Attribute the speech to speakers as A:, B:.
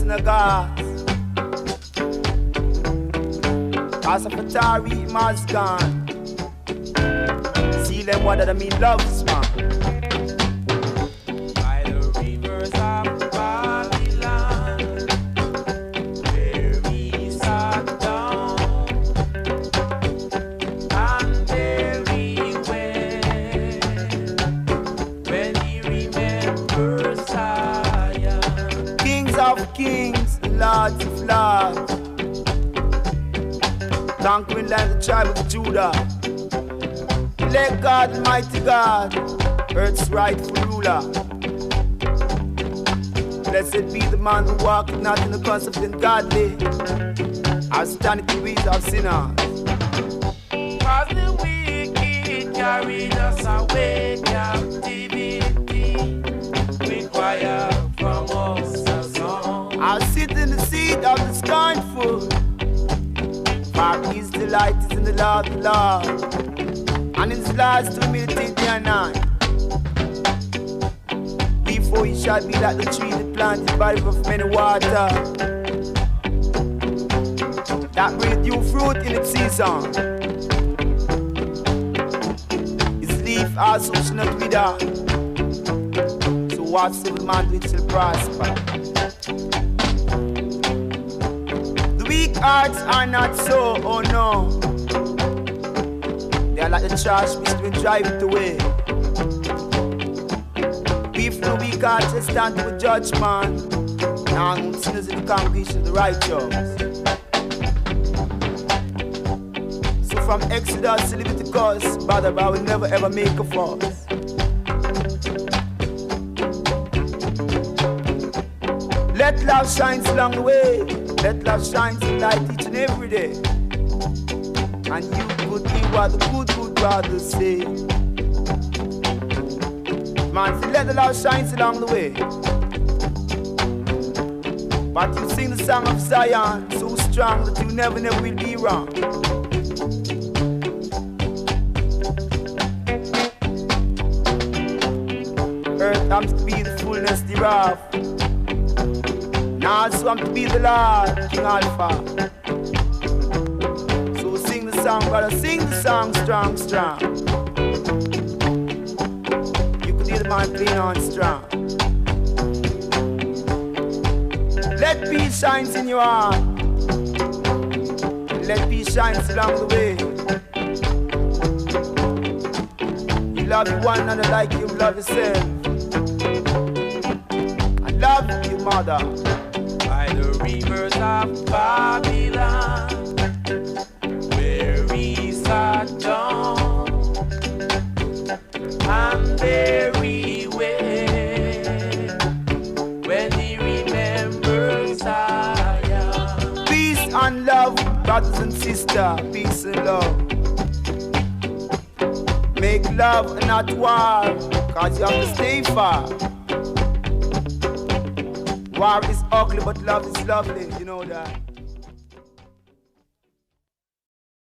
A: in a gas. Rastafari mask gone. See them what that mean loves, man.
B: By the rivers of Babylon, where we sat down, and there we went, when we remember Zion.
A: Kings of kings, lords of lords, conquering land the tribe of Judah. Let God, mighty God, earth's rightful ruler. Blessed be the man who walketh not in the counsel of the ungodly, or stand in the ways of sinners.
B: Cause the wicked carried us away captivity, require from us a song.
A: I'll sit in the seat of the scornful, for his delight is in the law of the Lord, and in his laws to meditate day and night. Before he shall be like the tree that planted by the river of many water, that bringeth new fruit in its season. His leaf also shall not wither, so whatsoever man doeth shall prosper. The weak hearts are not so, oh no. They are like the trash which will drive it away. If no weak hearts shall stand to a judgment, now sinners in the congregation of the righteous. So from Exodus to Leviticus, brother, I will never ever make a fuss. Let love shine along the way. Let love shine some light each and every day. And you could be what the good brothers say. Man, say let the love shine along the way. But you sing the song of Zion so strong that you never will be wrong. Earth comes to be the fullness thereof. Now also I'm to be the Lord, King Alpha. So sing the song, brother, sing the song strong, strong. You could hear the man playing on strong. Let peace shine in your heart. Let peace shine along the way. You love one another like you love yourself. I love your mother.
B: By the rivers of Babylon, where we sat down, and there we went, when we remember Zion.
A: Peace and love, brothers and sisters, peace and love. Make love and not war, cause you have to stay far. War is ugly, but love is lovely, you know that.